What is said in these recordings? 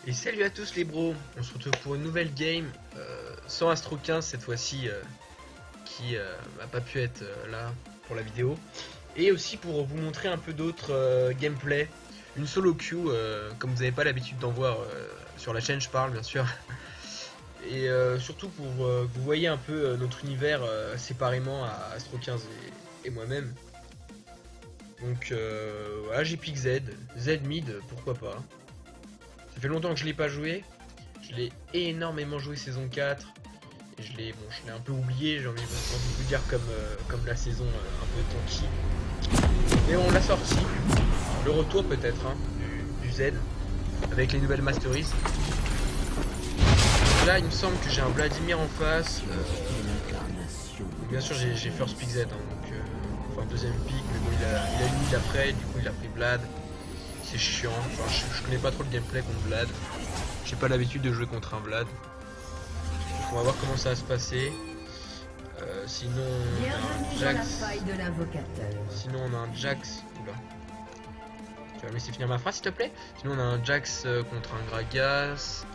Et salut à tous les bros, on se retrouve pour une nouvelle game sans Astro 15 cette fois-ci qui n'a pas pu être là pour la vidéo. Et aussi pour vous montrer un peu d'autres gameplay, une solo queue comme vous n'avez pas l'habitude d'en voir sur la chaîne, je parle bien sûr. Et surtout pour que vous voyez un peu notre univers séparément à Astro 15 et moi-même. Donc voilà, j'ai pick Z mid, pourquoi pas. Ça fait longtemps que je l'ai pas joué. Je l'ai énormément joué saison 4. Et je l'ai un peu oublié, j'ai envie de vous dire comme la saison un peu tanky. Mais on l'a sorti. Le retour peut-être hein, du Z. Avec les nouvelles masteries. Là il me semble que j'ai un Vladimir en face. Bien sûr j'ai first pick Z. Hein, donc, enfin deuxième pick. Mais bon il a une mid après. Du coup il a pris Vlad. C'est chiant, enfin, je connais pas trop le gameplay contre Vlad. J'ai pas l'habitude de jouer contre un Vlad. Donc on va voir comment ça va se passer. Sinon on a un Jax. Sinon on a un Jax. Oula. Tu vas me laisser finir ma phrase s'il te plaît. Sinon on a un Jax contre un Gragas.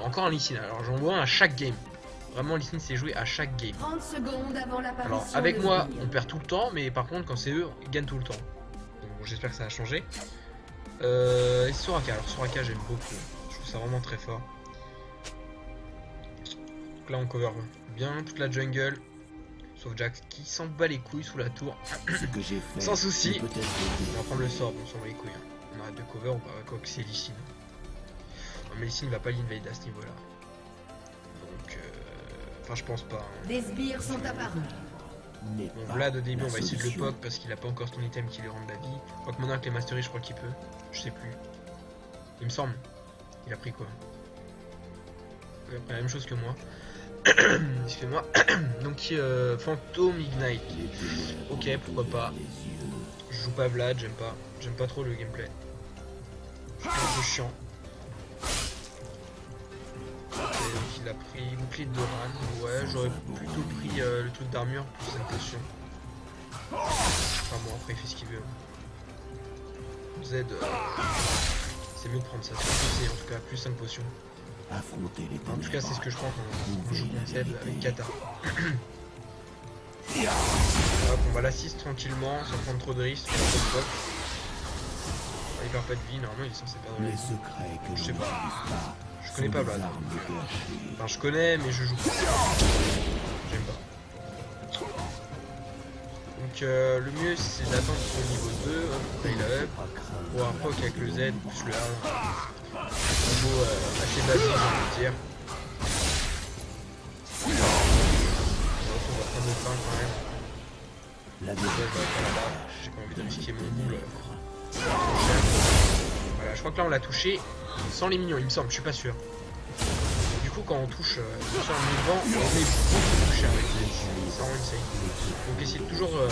Encore un Lee Sin. Alors j'en vois un à chaque game. Vraiment Lee Sin c'est joué à chaque game. 30 secondes avant l'apparition. Alors avec moi on perd tout le temps, mais par contre quand c'est eux ils gagnent tout le temps. Donc bon, j'espère que ça va changer. Et Soraka, alors Soraka j'aime beaucoup, je trouve ça vraiment très fort. Donc là on cover bien toute la jungle, sauf Jax qui s'en bat les couilles sous la tour, sans souci. On va prendre le sort, on s'en bat les couilles. Hein. On arrête de cover, on va quoi que c'est Lee Sin. Non mais Lee Sin va pas l'invade à ce niveau là. Donc enfin je pense pas. Hein. Des sbires sont apparus. Bon Vlad au début on va essayer de le poke parce qu'il a pas encore son item qui lui rend de la vie. Quoique maintenant avec les masteries je crois qu'il peut. Je sais plus. Il me semble. Il a pris quoi? Il a pris la même chose que moi. Excusez-moi. Donc Phantom Ignite. Ok pourquoi pas. Je joue pas Vlad, j'aime pas. J'aime pas trop le gameplay. C'est un peu chiant. Il a pris bouclier de Doran. Ouais, j'aurais plutôt pris le truc d'armure plus cette potion. Enfin bon, après il fait ce qu'il veut. Z, c'est mieux de prendre ça. C'est en tout cas plus 5 potions. En tout cas, c'est ce que je prends quand on joue contre Z avec Kata. Hop, on va l'assist tranquillement sans prendre trop de risques. Il perd pas de vie, normalement il est censé perdre les secrets. Je sais pas. Je connais pas Vlad. Enfin je connais mais je joue pas. J'aime pas. Donc le mieux c'est d'attendre au niveau 2, hop, là il a up, pour un poke avec le Z plus le A. Combo assez basique j'ai envie de dire. On va prendre le pain quand même. J'ai pas envie de risquer mon boule. Voilà, je crois que là on l'a touché sans les minions, il me semble, je suis pas sûr. Du coup, quand on touche sur le mouvement, on est beaucoup touché avec les. Ça rend insane. Donc, essayez toujours de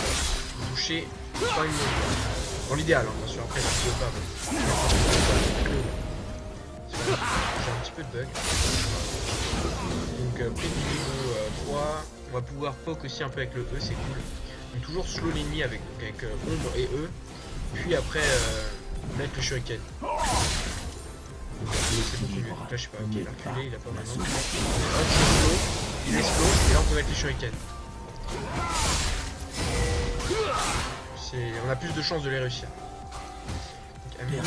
toucher sans les minions. Dans l'idéal, hein, bien sûr, après, si tu veux pas. J'ai un petit peu de bug. Donc, prix du niveau 3, on va pouvoir poke aussi un peu avec le E, c'est cool. Donc, toujours slow l'ennemi avec ombre et E. Puis après, mettre le shuriken. C'est beaucoup mieux. Donc là, je sais pas, ok, il a reculé, il a pas maintenant. Hop, slow, il est slow, et là on peut mettre les shurikens. On a plus de chances de les réussir. Donc, Amélie,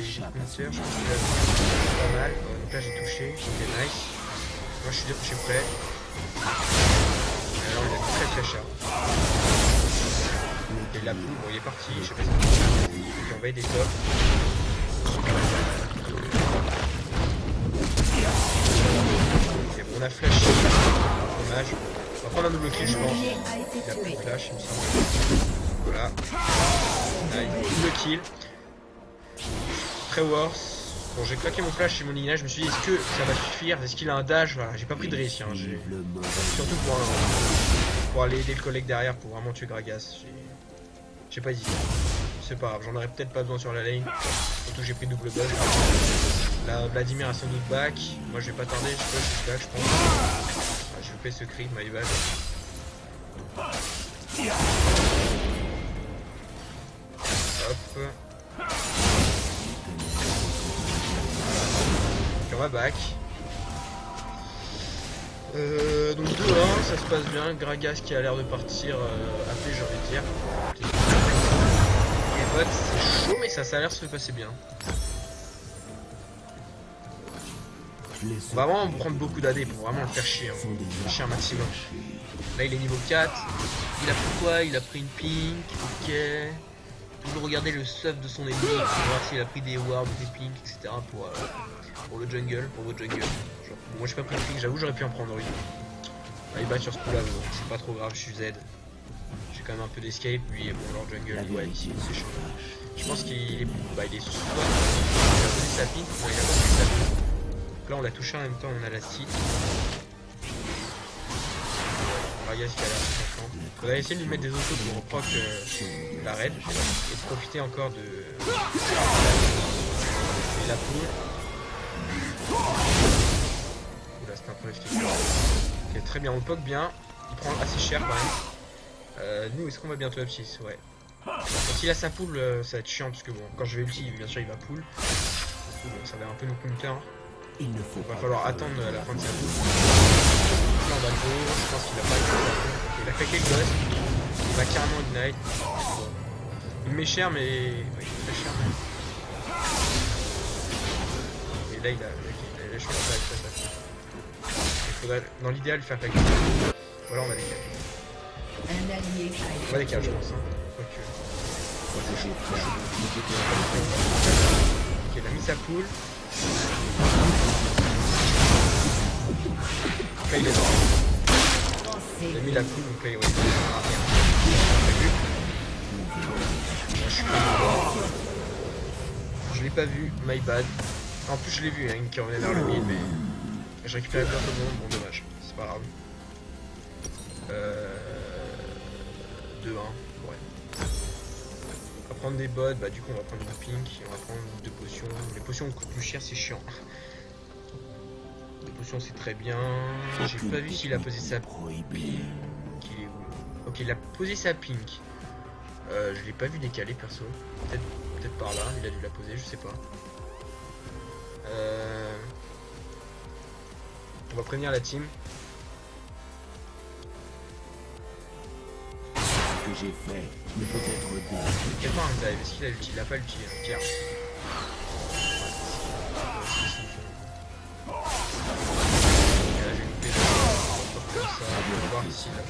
j'ai Counter, je pense qu'il a pas mal. Donc là, j'ai touché, c'était nice. Moi, je suis prêt. Alors, il a très cher. Il l'a pris, bon, il est parti, je sais pas si il envoie des tops. On a flash, dommage. On va prendre un double kill je pense. Il a pris le flash il me semble. Voilà. Nice. Double kill. Très worse. Bon j'ai claqué mon flash chez mon lignage, je me suis dit est-ce que ça va suffire? Est-ce qu'il a un dash? Voilà, j'ai pas pris de risque. Hein. Surtout pour aller aider le collègue derrière pour vraiment tuer Gragas. J'ai pas hésité. C'est pas grave, j'en aurais peut-être pas besoin sur la lane. Surtout que j'ai pris double buzz. Là, Vladimir a sans doute back. Moi je vais pas tarder, je suis back je pense. Ah, j'ai loupé ce cri, my bad. Hop. sur ma back. Donc 2-1, ça se passe bien. Gragas qui a l'air de partir AP, j'ai envie de dire. Les bots, c'est chaud, mais ça a l'air de se passer bien. On va vraiment prendre beaucoup d'AD pour vraiment le faire chier. Le chier un maximum. Là, il est niveau 4. Il a pris quoi? Il a pris une pink. Ok. Toujours regarder le stuff de son ennemi pour voir s'il a pris des wards, des pinks, etc. Pour le jungle, pour votre jungle. Genre, moi, j'ai pas pris de pink, j'avoue, j'aurais pu en prendre une. Ah, il bat sur ce coup-là, bon, c'est pas trop grave, je suis Z. J'ai quand même un peu d'escape, lui, bon, leur jungle, ouais, ici, c'est chaud. Je pense qu'il est, il est soit. Il a posé sa pink, ouais, il a posé sa pink. Donc là, on l'a touché en même temps, on a la site. Gragas qui a l'air content. Faudrait essayer de lui mettre des autos pour proc la raid et de profiter encore de la poule. Oula, c'est un peu FT. Ok, très bien, on le poke bien. Il prend assez cher quand même. Nous, est-ce qu'on va bientôt up 6? Ouais. Donc, s'il a sa poule, ça va être chiant parce que bon, quand je vais ulti, bien sûr, il va poule. Bon, ça va un peu nous counter. Il va falloir attendre la fin de sa poule. Là, on va le go. Je pense qu'il a pas eu. Okay, il a claqué le ghost. Il va carrément ignite. Il me met cher, mais. Ouais, il me met cher, mais. Et là, il a la chance avec ça. Il faudrait, dans l'idéal, faire claquer. Voilà, on va les caler. On va les caler, je pense. Ok, il a mis sa poule. Donc là, il est mort. Il a mis la poule, donc là, ouais. Je l'ai pas vu, my bad. En plus, je l'ai vu, hein, qui revenait vers le mid, mais je récupérais bien tout le monde, bon, dommage, c'est pas grave. 2-1, ouais. On va prendre des bots, bah du coup on va prendre du pink, on va prendre 2 potions. Les potions coûtent plus cher, c'est chiant. Les potions c'est très bien. J'ai pas vu s'il a posé sa pink. Il est où? Ok, il a posé sa pink. Je l'ai pas vu décaler perso. Peut-être par là, il a dû la poser, je sais pas. On va prévenir la team. Que j'ai fait ne peut être dit. Il y a pas un dive, est-ce qu'il a l'ulti? Il a pas l'ulti, hein, Pierre. J'ai loupé comme ça, on va voir ici là.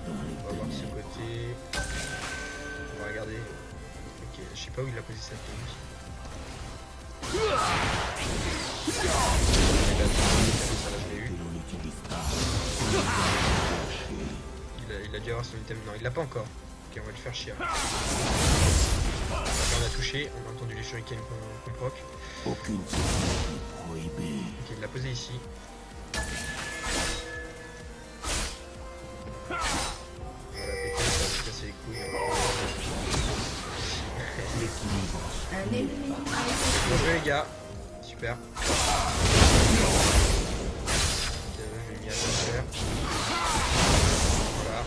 On va voir ce côté. On va regarder. Ok, je sais pas où il a posé sa pink. Il a dû avoir son item. Non, il l'a pas encore. Ok, on va le faire chier. On a touché, on a entendu les shurikens qu'on proc. Aucune prohibée. Ok, il l'a posé ici. On va la péter, ça va se casser les couilles. Bien joué les gars. Super. Je l'ai mis à faire. Voilà.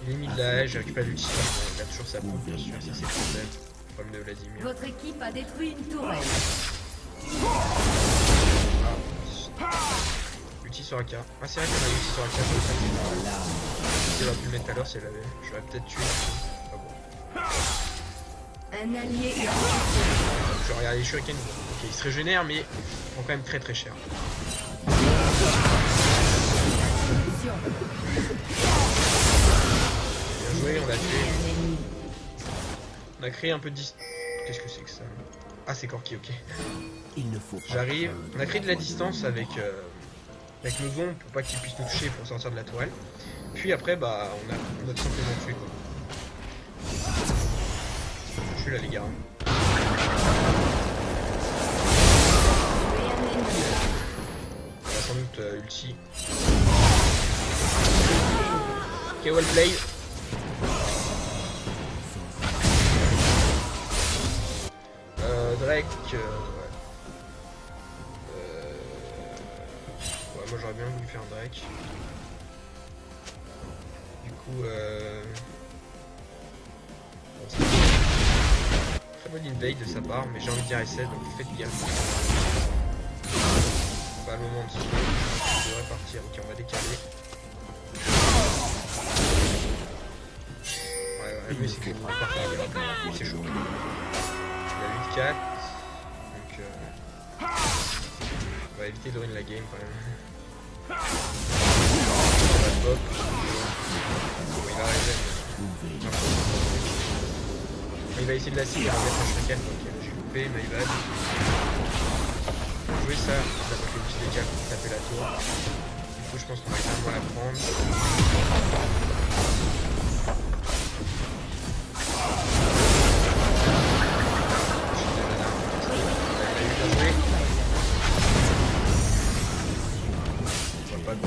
Il est mis de la haie, j'ai récupéré l'ulti. Il a toujours sa poule, bien sûr, ça c'est le problème. Le problème de Vladimir. Votre équipe a détruit une tourelle. Ulti sur AK. Ah, c'est vrai qu'on a ulti sur AK. J'aurais pu le mettre à l'heure si elle avait. J'aurais peut-être tué. Ah bon. Un allié est Je regarde les shurikens. Ok, il se régénère, mais ils font quand même très très cher. Bien joué, on l'a tué. On a créé un peu de distance. Qu'est-ce que c'est que ça? Ah, c'est Corki, ok. J'arrive. On a créé de la distance avec nos ombres pour pas qu'ils puissent nous toucher pour sortir de la tourelle. Puis après, bah, on a tout simplement tué quoi. Je suis là, les gars. On va sans doute ulti. Ok, well play. Drake. Ouais, moi j'aurais bien voulu faire un Drake. Du coup, très bonne invade de sa part, mais j'ai envie de dire S7, donc faites gaffe. pas le moment de se on devrait partir. Ok, on va décaler. Ouais, lui c'est qu'on va partir. C'est chaud. Il y a 8-4. Donc on va éviter de ruiner la game quand même. On va pop. Bon, il a raison. Il va essayer de la cible, il va mettre un shuriken, donc j'ai loupé, my bad. Pour jouer ça, on va donc le petit décal pour taper la tour. Du coup je pense qu'on va carrément la prendre. Pas de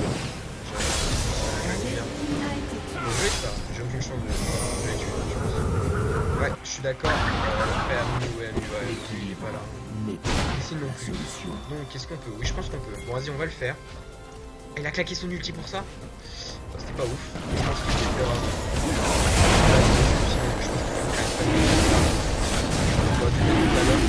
faut jouer ça, j'ai aucune chance de les tuer, je pense. Ouais, je suis d'accord. Après Ami, ouais, il est pas là. Ici non plus. Donc qu'est-ce qu'on peut? Oui, je pense qu'on peut. Bon, vas-y, on va le faire. Il a claqué son ulti pour ça. Enfin, c'était pas ouf. Je pense qu'il était peur. Je pense qu'il va tout à l'heure.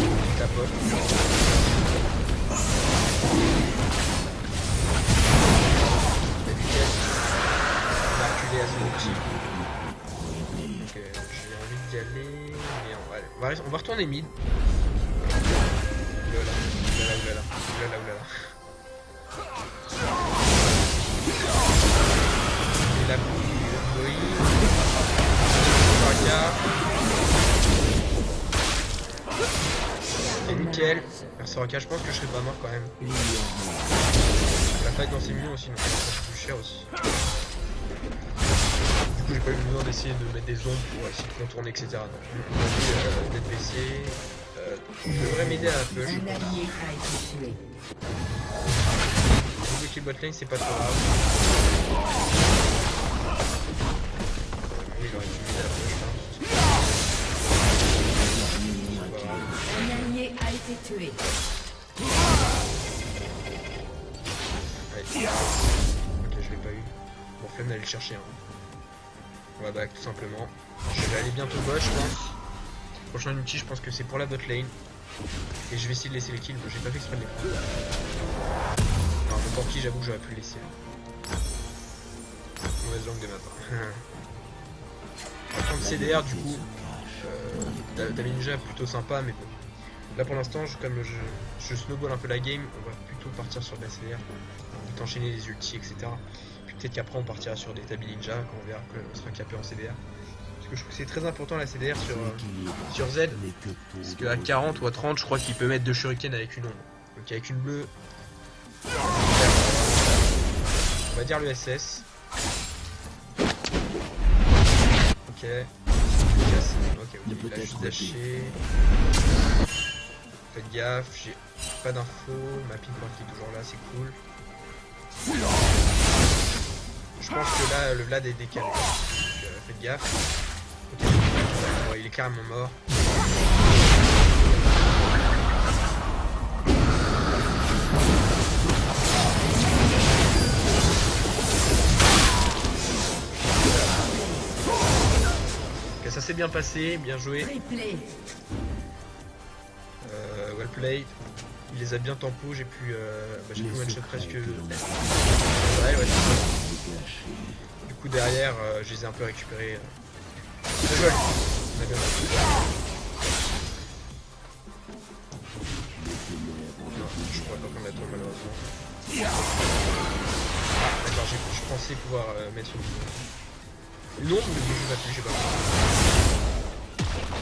À son outil. Donc j'ai envie d'y aller, mais on va retourner mid. Oulala. Et la bouille, et nickel. Merci Soraka, je pense que je serai pas mort quand même. La fight dans ses minions aussi, donc ça coûte plus cher aussi. Du coup j'ai pas eu besoin d'essayer de mettre des ombres pour essayer de contourner etc. Donc d'être baissé. Devrait m'aider un peu je pense. Le kill botlane c'est pas trop grave. Oui, il aurait dû m'aider un peu je pense. Un allié a été tué. Ouais. Ok je l'ai pas eu. Bon flemme d'aller le chercher hein. On va back tout simplement. Je vais aller bientôt bot je pense. Prochain ulti je pense que c'est pour la bot lane. Et je vais essayer de laisser les kills. Bon, j'ai pas fait exprès de les prendre. Non mon porti j'avoue que j'aurais pu le laisser. Mauvaise langue de ma part. On va prendre CDR du coup. David Ninja est plutôt sympa mais bon. Là pour l'instant comme je snowball un peu la game, on va plutôt partir sur de la CDR. On va enchaîner les ultis etc. Peut-être qu'après on partira sur des Tabi Ninja quand on verra qu'on sera capé en CDR. Parce que je trouve que c'est très important la CDR sur Z. Parce qu'à 40 ou à 30 je crois qu'il peut mettre 2 shurikens avec une ombre. Donc avec une bleue. On va dire le SS. Ok. Ok, il a juste lâché. Faites gaffe, j'ai pas d'infos. Ma pinpoint qui est toujours là, c'est cool. Je pense que là le Vlad est décalé. Donc, faites gaffe. Ok, ouais, il est carrément mort. Ok, ça s'est bien passé, bien joué. Well played. Il les a bien tempo, j'ai pu one shot presque. Ouais, du coup derrière, je les ai un peu récupérés. Très joli. On a bien fait. Non, je pourrais pas prendre la tour malheureusement. D'accord, je pensais pouvoir mettre sur le non, mais je vais plus, j'ai pas fait.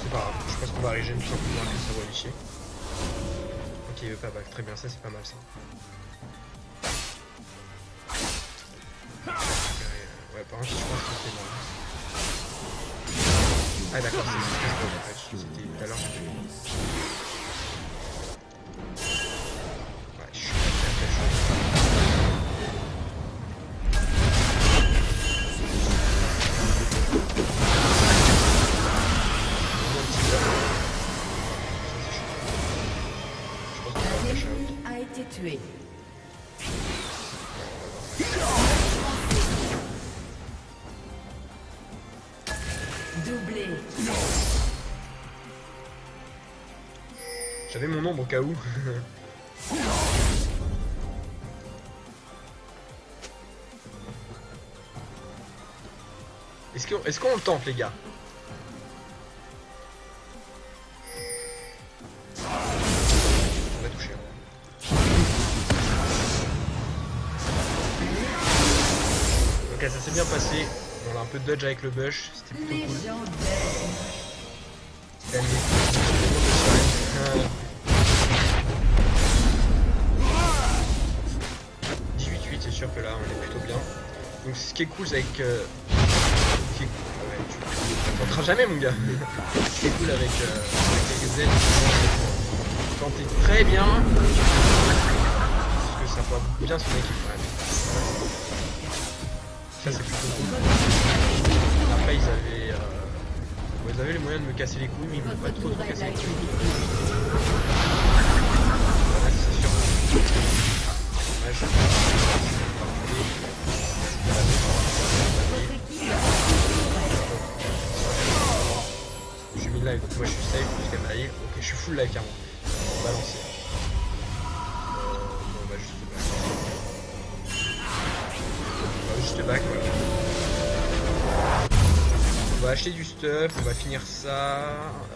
C'est pas grave, je pense qu'on va régénérer tout simplement avec le savoir liché. Ok, il veut pas back, très bien, ça c'est pas mal ça. Ouais, par contre, je pense que c'est mal. Ah d'accord, c'est ce que je pense en fait, c'était tout à l'heure. Ouais, je suis très chaud. A été tué. Doublé. J'avais mon ombre au cas où. Est-ce qu'on le tente, les gars? On va toucher. Ok, ça s'est bien passé. On a un peu de dodge avec le bush. C'était plutôt cool. Allez. 18-8, c'est sûr que là on est plutôt bien. Donc ce qui est cool c'est avec... tu t'entends jamais mon gars. Ce qui est cool avec les Z, quand t'es très bien, parce que ça va bien son équipe quand même. Ça c'est plutôt cool. Après ils avaient les moyens de me casser les couilles, mais ils m'ont pas trop cassé les couilles. Voilà, c'est sûr. Ouais, je suis mis live, donc moi je suis safe jusqu'à ma heal. Ok, je suis full live carrément. On va lancer. On va juste back. On va juste back, voilà. On va acheter du stuff, on va finir ça.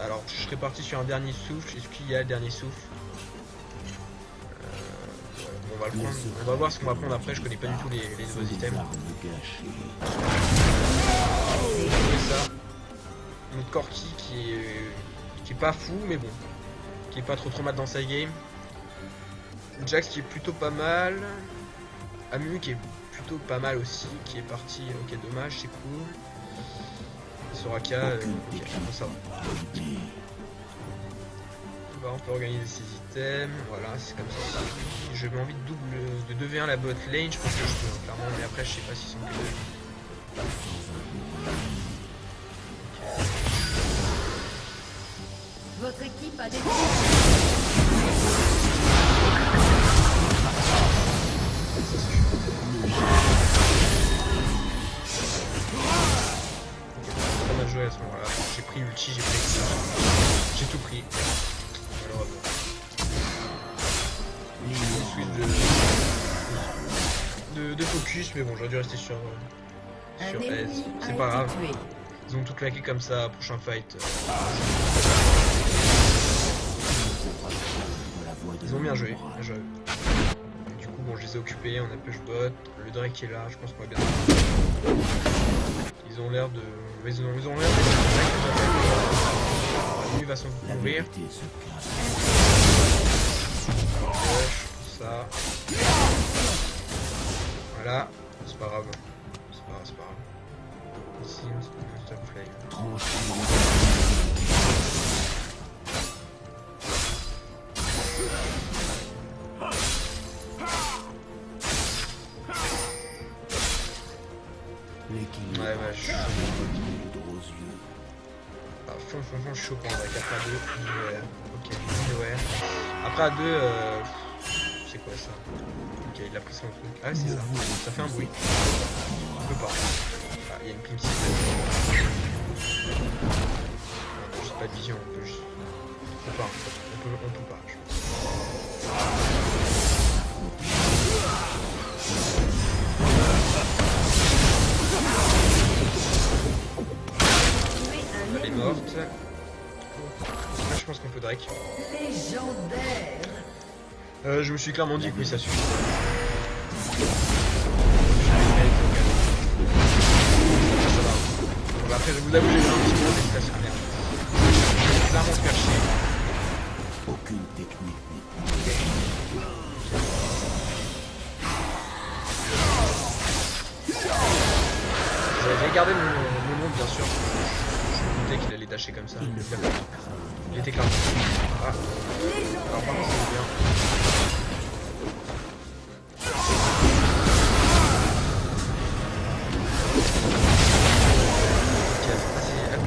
Alors je serais parti sur un dernier souffle. Est-ce qu'il y a le dernier souffle? On va le prendre. On va voir ce qu'on va prendre après, je connais pas du tout les nouveaux items. C'est ça. Notre Corki qui est pas fou mais bon. Qui est pas trop mal dans sa game. Jax qui est plutôt pas mal. Amu qui est plutôt pas mal aussi, qui est parti. Ok, dommage, c'est cool. Soraka, ok, ça va. On peut organiser ses items, voilà, c'est comme ça. J'ai envie de 2v1 la bot lane, je pense que je peux, clairement, mais après je sais pas s'ils sont que deux. Votre équipe a des... On a joué à ce moment-là, j'ai pris l'ulti, j'ai pris ça, j'ai tout pris. Malheureusement. De focus, mais bon, j'aurais dû rester sur S. C'est pas grave. Ils ont tout claqué comme ça, prochain fight. Ils ont bien joué, Du coup, bon, je les ai occupés, on a push bot. Le Drake qui est là, je pense qu'on va bien. Ils ont l'air de. Ils ont l'air de. Lui va s'en mourir. Ça. Voilà, c'est pas grave. C'est pas grave. Ici, c'est un stop flame. Ouais, je suis franchement, je suis chaud quand on va 4 à 2. Ok, ouais. Après à 2, c'est quoi ça? Ok, il a pris son truc. Ah, c'est ça. Ça fait un bruit. On peut pas. Ah, il y a une prime 6. On a juste pas de vision, on peut juste. On peut pas. On peut pas, je pense. Elle est morte. Là, je pense qu'on peut Drake. Légendaire. Je me suis clairement dit que oui, ça suffit. Bon, après, je vous avoue, j'ai eu un petit peu d'hésitation. Merde. Clairement se faire chier. Aucune technique. J'ai gardé mon nom, bien sûr. Je me doutais qu'il allait dasher comme ça. Il était clairement. Ah. Alors, par contre, c'est bien.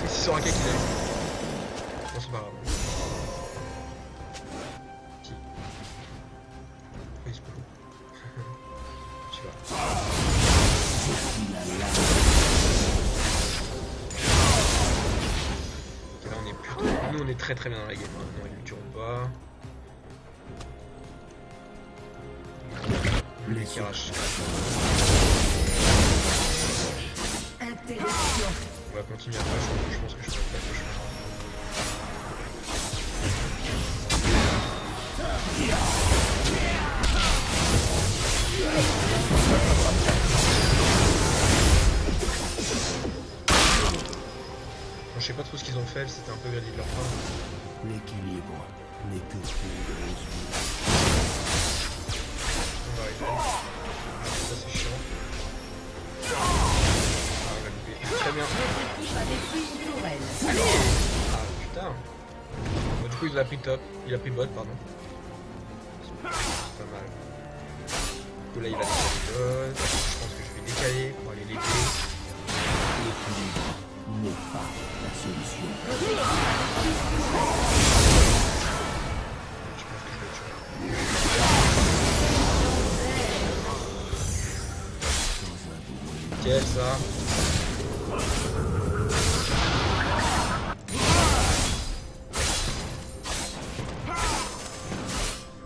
C'est Soraka qui l'a eu. Bon, c'est pas grave. Qui? Oui, c'est pas fou. Tu vois. Ok, là on est plutôt. Nous on est très bien dans la game. Non, ils ne tueront pas. Les qui arrachent. Altération. On va continuer après, je pense que je peux pas le choix. Bon, je sais pas trop ce qu'ils ont fait, c'était un peu grillé de leur part. L'équilibre n'est que trop de mesure. On va arriver. Ça c'est chiant. Ah, on va louper. Très bien. Votre équipe a détruit une tourelle. Ah putain. Bon, du coup il a pris top. Il a pris bot, pardon. C'est pas mal. Du coup là il va décaler bot. Je pense que je vais décaler pour aller l'aider. L'équilibre n'est pas la solution. Je pense que je vais le tuer. Dans un beau Nickel ça.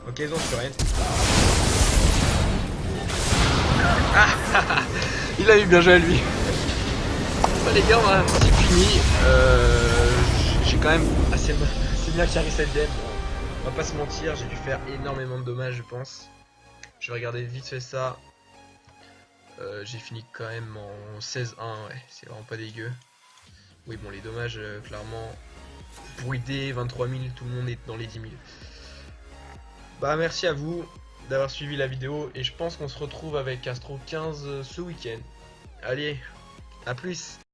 Ok, ils ont sur rien. Ah il a eu bien joué à lui. Bah les gars, on a un petit fini. J'ai quand même assez bien carré cette game. On va pas se mentir, j'ai dû faire énormément de dommages je pense. Je vais regarder vite fait ça. J'ai fini quand même en 16-1, ouais, c'est vraiment pas dégueu. Oui bon les dommages clairement pour aider 23 000, tout le monde est dans les 10 000. Bah merci à vous d'avoir suivi la vidéo et je pense qu'on se retrouve avec Astro 15 ce week-end. Allez, à plus.